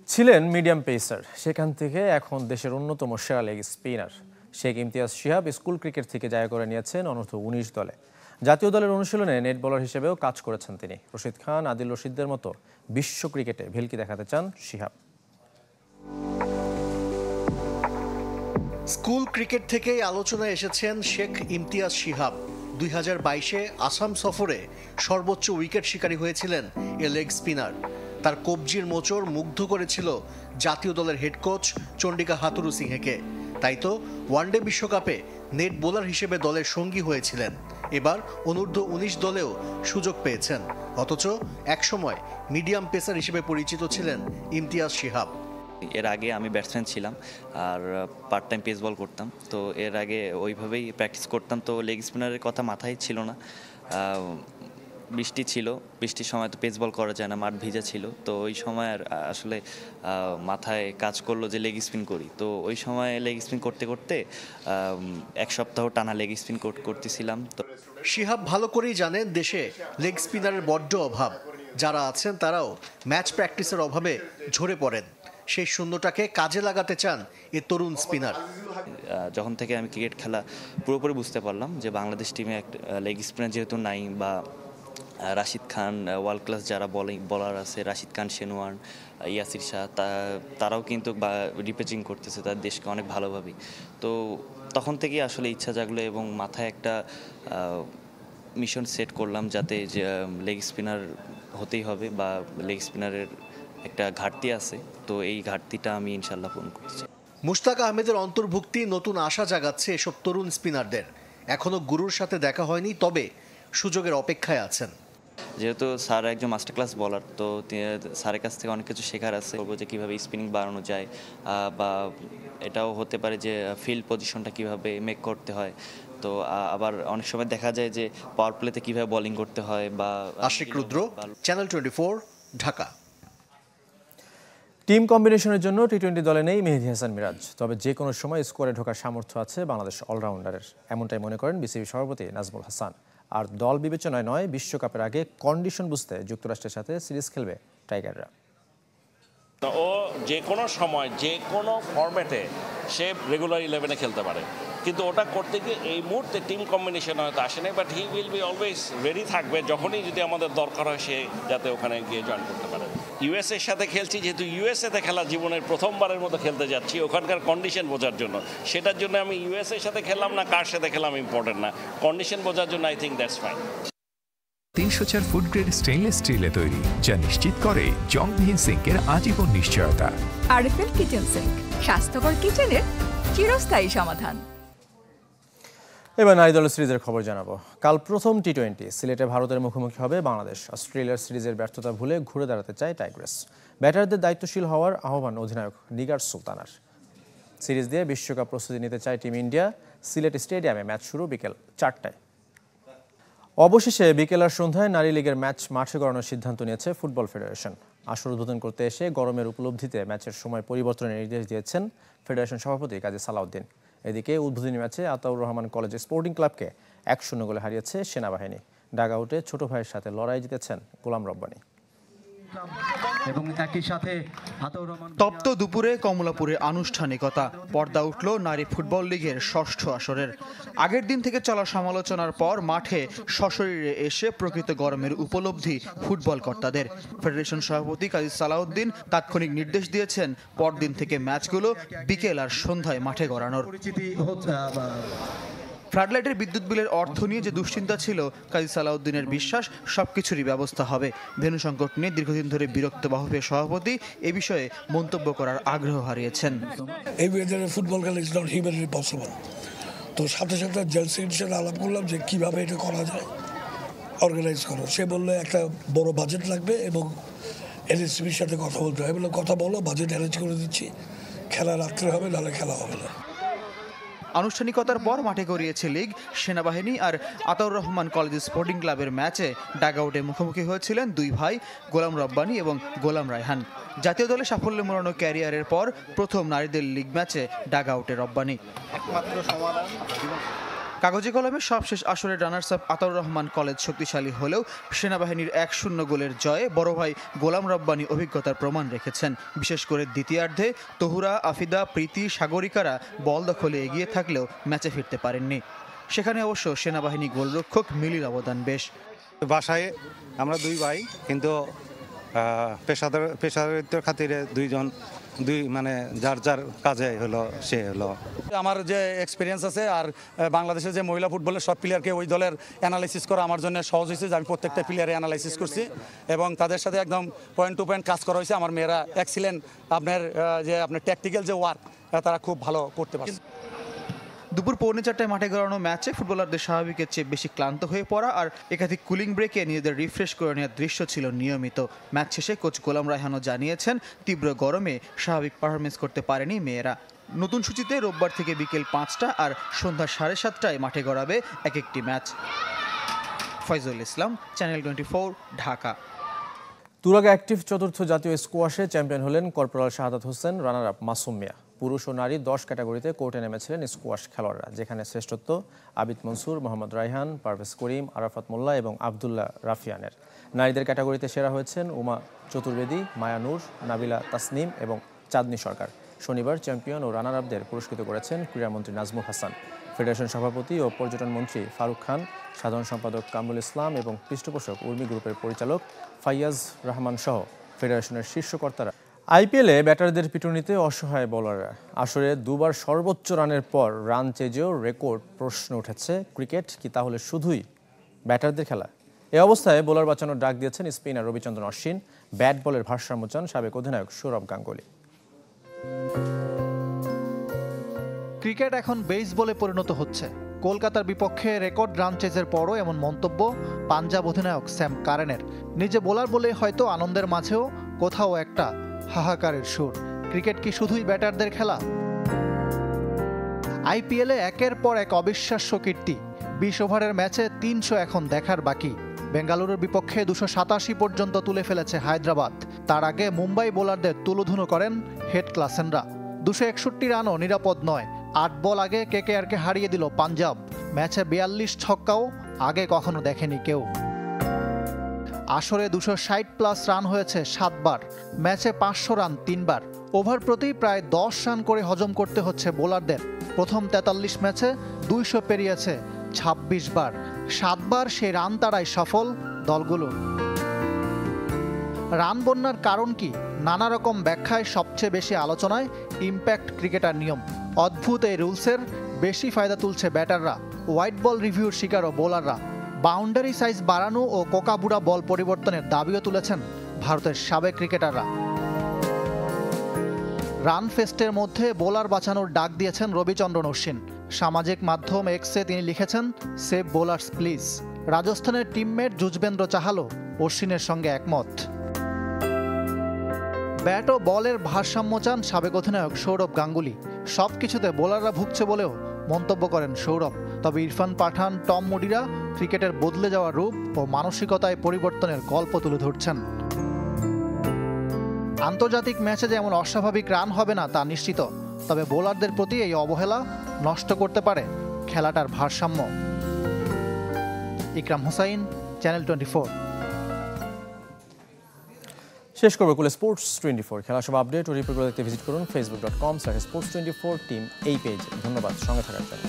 ছিলেন medium pacer, সেখান থেকে এখন দেশের অন্যতম সেরা leg spinner Sheikh Imtiaz Shihab school cricket থেকে জায়গা করে নিয়েছেন অনূর্ধ্ব ১৯ দলে। জাতীয় দলের অনুশীলনে নেট বোলার হিসেবেও কাজ করেছেন তিনি। রশিদ খান, আদিল রশিদদের মতো বিশ্ব ক্রিকেটে ভেলকি দেখাতে চান শিহাব। স্কুল ক্রিকেট থেকেই আলোচনায় এসেছেন শেখ ইমতিয়াজ শিহাব। ২০২২-এ আসাম সফরে সর্বোচ্চ উইকেট শিকারী হয়েছিলেন এ লেগ স্পিনার। তার কবজির মোচড় মুগ্ধ করেছিল জাতীয় দলের হেড কোচ চন্ডিকা হাথুরু সিংহেকে। তাই তো ওয়ানডে বিশ্বকাপে নেট বোলার হিসেবে দলের সঙ্গী হয়েছিলেন। এবার অনূর্ধ্ব ১৯ দলেও সুযোগ পেয়েছেন। অথচ একসময় মিডিয়াম পেসার হিসেবে পরিচিত ছিলেন ইমতিয়াজ শিহাব। এর আগে আমি ব্যাটসম্যান ছিলাম আর পার্ট টাইম পেস বল করতাম, তো এর আগে ওইভাবেই প্র্যাকটিস করতাম। তো লেগ স্পিনারের কথা মাথায় ছিল না। বৃষ্টি ছিল, বৃষ্টির সময় তো পেস বল করা যায় না, মাঠ ভিজা ছিল। তো ওই সময় আর আসলে মাথায় কাজ করলো যে লেগ স্পিন করি। তো ওই সময় লেগ স্পিন করতে করতে এক সপ্তাহ টানা লেগ স্পিন করতেছিলাম। তো শিহাব ভালো করেই জানেন দেশে লেগ স্পিনারের বড্ড অভাব। যারা আছেন তারাও ম্যাচ প্র্যাকটিসের অভাবে ঝরে পড়েন। সেই শূন্যটাকে কাজে লাগাতে চান এ তরুণ স্পিনার। যখন থেকে আমি ক্রিকেট খেলা পুরোপুরি বুঝতে পারলাম যে বাংলাদেশ টিমে একটা লেগ স্পিনার যেহেতু নাই, বা রাশিদ খান ওয়ার্ল্ড ক্লাস যারা বলার আছে, রাশিদ খান, শেনওয়ান, ইয়াসির শাহ, তারাও কিন্তু রিপ্রেজেন্ট করতেছে তার দেশকে অনেক ভালোভাবেই। তো তখন থেকেই আসলে ইচ্ছা জাগলো এবং মাথায় একটা মিশন সেট করলাম যাতে যে লেগ স্পিনার হতেই হবে, বা লেগ স্পিনারের একটা ঘাটতি আছে। তো এই ঘাটতিটা আমি ইনশাল্লাহ পূরণ করতে চাই। মুশতাক আহমেদের অন্তর্ভুক্তি নতুন আশা জাগাচ্ছে এসব তরুণ স্পিনারদের। এখনো গুরুর সাথে দেখা হয়নি, তবে সুযোগের অপেক্ষায় আছেন। যেহেতু স্যার একজন মাস্টার ক্লাস বলার, তো স্যারের কাছ থেকে অনেক কিছু শেখার আছে, যে কীভাবে স্পিনিং বাড়ানো যায়, বা এটাও হতে পারে যে ফিল্ড পজিশনটা কীভাবে মেক করতে হয়। তো আবার অনেক সময় দেখা যায় যে পাওয়ার প্লেতে কীভাবে বোলিং করতে হয়। বা আশিক রুদ্র, চ্যানেল 24, ঢাকা। টিম কম্বিনেশনের জন্য টি-20 দলে নেই মেহেদী হাসান মিরাজ, তবে যে কোনো সময় স্কোরে ঢোকার সামর্থ্য আছে বাংলাদেশ অলরাউন্ডারের। এমনটাই মনে করেন বিসিবি সভাপতি নাজমুল হাসান। আর দল বিবেচনায় নয়, বিশ্বকাপের আগে কন্ডিশন বুঝতে যুক্তরাষ্ট্রের সাথে সিরিজ খেলবে টাইগাররা। ও যে কোনো সময় যে কোনো ফরম্যাটে সে রেগুলার 11-এ খেলতে পারে, কিন্তু ওটা করতে গিয়ে এই মুহূর্তে টিম কম্বিনেশন হয়তো আসে নাই, but he will be always ready থাকবে যখনই যদি আমাদের দরকার হয় সে যাতে ওখানে গিয়ে জয়েন করতে পারে। ইউএসএর সাথে খেলছি, যেহেতু ইউএসএতে খেলা জীবনের প্রথমবারের মতো খেলতে যাচ্ছি, ওখানকার কন্ডিশন বোঝার জন্য। সেটার জন্য আমি ইউএসএর সাথে খেললাম না কার সাথে খেললাম ইম্পর্টেন্ট না, কন্ডিশন বোঝার জন্য I think that's fine. 304 food grade stainless স্টিলে তৈরি, যা নিশ্চিত করে জংবিহীন সিঙ্কের আজীবন নিশ্চয়তা। আরএফএল কিচেন সিঙ্ক, স্বাস্থ্যকর কিচেনের চিরস্থায়ী সমাধান। এবার নারী দলের সিরিজের খবর জানাবো। কাল প্রথম টি-20 সিলেটে ভারতের মুখোমুখি হবে বাংলাদেশ। অস্ট্রেলিয়ার সিরিজের ব্যর্থতা ভুলে ঘুরে দাঁড়াতে চায় টাইগ্রেস। ব্যাটারদের দায়িত্বশীল হওয়ার আহ্বান অধিনায়ক নিগার সুলতানার। সিরিজ দিয়ে বিশ্বকাপ প্রস্তুতি নিতে চায় টিম ইন্ডিয়া। সিলেট স্টেডিয়ামে ম্যাচ শুরু বিকেল 4টায়। অবশেষে বিকেল আর সন্ধ্যায় নারী লীগের ম্যাচ মাঠে গড়ানোর সিদ্ধান্ত নিয়েছে ফুটবল ফেডারেশন। আসর উদ্বোধন করতে এসে গরমের উপলব্ধিতে ম্যাচের সময় পরিবর্তনের নির্দেশ দিয়েছেন ফেডারেশন সভাপতি কাজী সালাউদ্দিন। এদিকে উদ্বোধনী ম্যাচে আতাউর রহমান কলেজ স্পোর্টিং ক্লাবকে 1-0 গোলে হারিয়েছে সেনাবাহিনী। ডাগআউটে ছোট ভাইয়ের সাথে লড়াই জিতেছেন গোলাম রব্বানী। তপ্ত দুপুরে কমলাপুরে আনুষ্ঠানিকতা। পর্দা উঠল নারী ফুটবল লিগের 6ষ্ঠ আসরের। আগের দিন থেকে চলা সমালোচনার পর মাঠে সশরীরে এসে প্রকৃত গরমের উপলব্ধি ফুটবল কর্তাদের। ফেডারেশন সভাপতি কাজী সালাউদ্দিন তাৎক্ষণিক নির্দেশ দিয়েছেন পরদিন থেকে ম্যাচগুলো বিকেল আর সন্ধ্যায় মাঠে গড়ানোর। ফ্লাডলাইটের বিদ্যুৎ বিলের অর্থ নিয়ে যে দুশ্চিন্তা ছিল, কাজী সালাউদ্দিনের বিশ্বাস সবকিছুরই ব্যবস্থা হবে। ভেন্যু সংকট নিয়ে দীর্ঘদিন ধরে বিরক্ত বাহুপের সভাপতি এ বিষয়ে মন্তব্য করার আগ্রহ হারিয়েছেন। এই ওয়েদারে ফুটবল খেলা ইজ নট হিউম্যানলি পসিবল। তো সাথে সাথে জেল সেক্রেটারির আলাপ করলাম যে কীভাবে এটা করা যায়, অর্গানাইজ করো। সে বললো একটা বড় বাজেট লাগবে এবং এনএসসিবির সাথে কথা বলতে হবে। বললাম কথা বলো, বাজেট অ্যারেঞ্জ করে দিচ্ছি, খেলা রাত্রে হবে, নাহলে খেলা হবে না। আনুষ্ঠানিকতার পর মাঠে গড়িয়েছে লিগ। সেনাবাহিনী আর আতাউর রহমান কলেজ স্পোর্টিং ক্লাবের ম্যাচে ডাগআউটে মুখোমুখি হয়েছিলেন দুই ভাই গোলাম রব্বানী এবং গোলাম রায়হান। জাতীয় দলে সাফল্যে মোড়ানো ক্যারিয়ারের পর প্রথম নারীদের লিগ ম্যাচে ডাগআউটে রব্বানী। কাগজে কলমে সবশেষ আসরে runners up Ataur Rahman college শক্তিশালী হলেও সেনাবাহিনীর 1-0 গোলের জয়ে বড় ভাই গোলাম রব্বানী অভিজ্ঞতার প্রমাণ রেখেছেন। বিশেষ করে দ্বিতীয়ার্ধে তহুরা, আফিদা, প্রীতি, সাগরিকারা বল দখলে এগিয়ে থাকলেও ম্যাচে ফিরতে পারেননি। সেখানে অবশ্য সেনাবাহিনী গোলরক্ষক মিলির অবদান বেশ। বাসায় আমরা দুই ভাই, কিন্তু পেশাদারিত্বের খাতিরে দুই মানে যার যার কাজে হলো সে হলো। আমার যে এক্সপিরিয়েন্স আছে আর বাংলাদেশের যে মহিলা ফুটবলের সব প্লেয়ারকে ওই দলের অ্যানালাইসিস করা আমার জন্য সহজ হয়েছে, যে আমি প্রত্যেকটা প্লেয়ারে অ্যানালাইসিস করছি এবং তাদের সাথে একদম পয়েন্ট টু পয়েন্ট কাজ করা হয়েছে। আমার মেয়েরা এক্সিলেন্ট আপনার ট্যাকটিক্যাল যে ওয়ার্ক তারা খুব ভালো করতে পারছে। দুপুর 4:45 মাঠে গড়ানো ম্যাচে ফুটবলারদের স্বাভাবিকের চেয়ে বেশি ক্লান্ত হয়ে পড়া আর একাধিক কুলিং ব্রেকে নিজেদের রিফ্রেশ করে নেওয়ার দৃশ্য ছিল নিয়মিত। ম্যাচ শেষে কোচ গোলাম রায়হানও জানিয়েছেন তীব্র গরমে স্বাভাবিক পারফরমেন্স করতে পারেনি মেয়েরা। নতুন সূচিতে রোববার থেকে বিকেল 5টা আর সন্ধ্যা 7:30টায় মাঠে গড়াবে এক একটি ম্যাচ। ফয়জুল ইসলাম, চ্যানেল 24, ঢাকা। তুরাগ অ্যাক্টিভ চতুর্থ জাতীয় স্কোয়াশে চ্যাম্পিয়ন হলেন corporal Shahadat Hossain, runner up Masum মিয়া। পুরুষ ও নারী 10 ক্যাটাগরিতে কোর্টে নেমেছিলেন স্কোয়াশ খেলোয়াড়রা, যেখানে শ্রেষ্ঠত্ব আবিদ মনসুর, মোহাম্মদ রায়হান, পারভেজ করিম, আরাফাত মোল্লা এবং আবদুল্লাহ রাফিয়ানের। নারীদের ক্যাটাগরিতে সেরা হয়েছেন উমা চতুর্বেদী, মায়া নূর, নাবিলা তাসনিম এবং চাঁদনী সরকার। শনিবার চ্যাম্পিয়ন ও রানার আপদের পুরস্কৃত করেছেন ক্রীড়ামন্ত্রী নাজমুল হাসান, ফেডারেশন সভাপতি ও পর্যটন মন্ত্রী ফারুক খান, সাধারণ সম্পাদক কামরুল ইসলাম এবং পৃষ্ঠপোষক উর্মি গ্রুপের পরিচালক ফাইয়াজ রহমান সহ ফেডারেশনের শীর্ষকর্তারা। আইপিএলে ব্যাটারদের পিটুনিতে অসহায় বোলাররা। আসরে দুবার সর্বোচ্চ রানের পর রান চেজেও রেকর্ড প্রশ্ন উঠেছে, ক্রিকেট কি তাহলে শুধুই ব্যাটারদের খেলা? এ অবস্থায় বোলার বাঁচানোর ডাক দিয়েছেন স্পিনার রবিচন্দ্রন অশ্বিন, ব্যাট বলের ভারসাম্য চান সাবেক অধিনায়ক সৌরভ গাঙ্গুলি। ক্রিকেট এখন বেসবলে পরিণত হচ্ছে। কলকাতার বিপক্ষে রেকর্ড রান চেজের পরও এমন মন্তব্য পাঞ্জাব অধিনায়ক স্যাম কারেনের। নিজে বোলার বলে হয়তো আনন্দের মাঝেও কোথাও একটা হাহাকারের সুর। ক্রিকেট কি শুধুই ব্যাটারদের খেলা? আইপিএলে একের পর এক অবিশ্বাস্য কীর্তি। 20 ওভারের ম্যাচে 300 এখন দেখার বাকি। বেঙ্গালুরুর বিপক্ষে 287 পর্যন্ত তুলে ফেলেছে হায়দ্রাবাদ। তার আগে মুম্বাই বোলারদের তুলোধুনো করেন হেড ক্লাসেনরা। 261 রানও নিরাপদ নয়। 8 বল আগে কেকেআরকে হারিয়ে দিল পাঞ্জাব। ম্যাচে 42 ছক্কাও আগে কখনো দেখেনি কেউ। আসরে 260+ রান হয়েছে 7 বার, ম্যাচে 500 রান 3 বার। ওভার প্রতি প্রায় 10 রান করে হজম করতে হচ্ছে বোলারদের। প্রথম 43 ম্যাচে 200 পেরিয়েছে 26 বার। 7 বার সেই রান তাড়ায় সফল দলগুলো। রান বন্যার কারণ কি? নানা রকম ব্যাখ্যায় সবচেয়ে বেশি আলোচনায় ইম্প্যাক্ট ক্রিকেটার নিয়ম। অদ্ভুত এই রুলসের বেশি ফায়দা তুলছে ব্যাটাররা। White ball রিভিউর শিকারও বোলাররা। বাউন্ডারি সাইজ বাড়ানো ও কোকাবুড়া বল পরিবর্তনের দাবিও তুলেছেন ভারতের সাবেক ক্রিকেটাররা। রান ফেস্টের মধ্যে বোলার বাঁচানোর ডাক দিয়েছেন রবিচন্দ্রন অশ্বিন। সামাজিক মাধ্যম এক্সে তিনি লিখেছেন, সেভ বোলার্স প্লিজ। রাজস্থানের টিমমেট যুজবেন্দ্র চাহালও অশ্বিনের সঙ্গে একমত। ব্যাট ও বলের ভারসাম্য চান সাবেক অধিনায়ক সৌরভ গাঙ্গুলি। সবকিছুতে বোলাররা ভুগছে বলেও মন্তব্য করেন সৌরভ। তবে ইরফান পাঠান, টম মুডিরা ক্রিকেটের বদলে যাওয়া রূপ ও মানসিকতায় পরিবর্তনের গল্প তুলে ধরছেন। আন্তর্জাতিক ম্যাচে যেমন অস্বাভাবিক রান হবে না তা নিশ্চিত, তবে বোলারদের প্রতি এই অবহেলা নষ্ট করতে পারে খেলাটার ভারসাম্য। ইকরাম হোসাইন, চ্যানেল 24। শেষ করবো কুলে স্পোর্টস 24 খেলা সব আপডেট ও রিপোর্ট দেখতে ভিজিট করুন facebook.com/sports24 টিম এই পেজ। ধন্যবাদ সঙ্গে থাকার জন্য।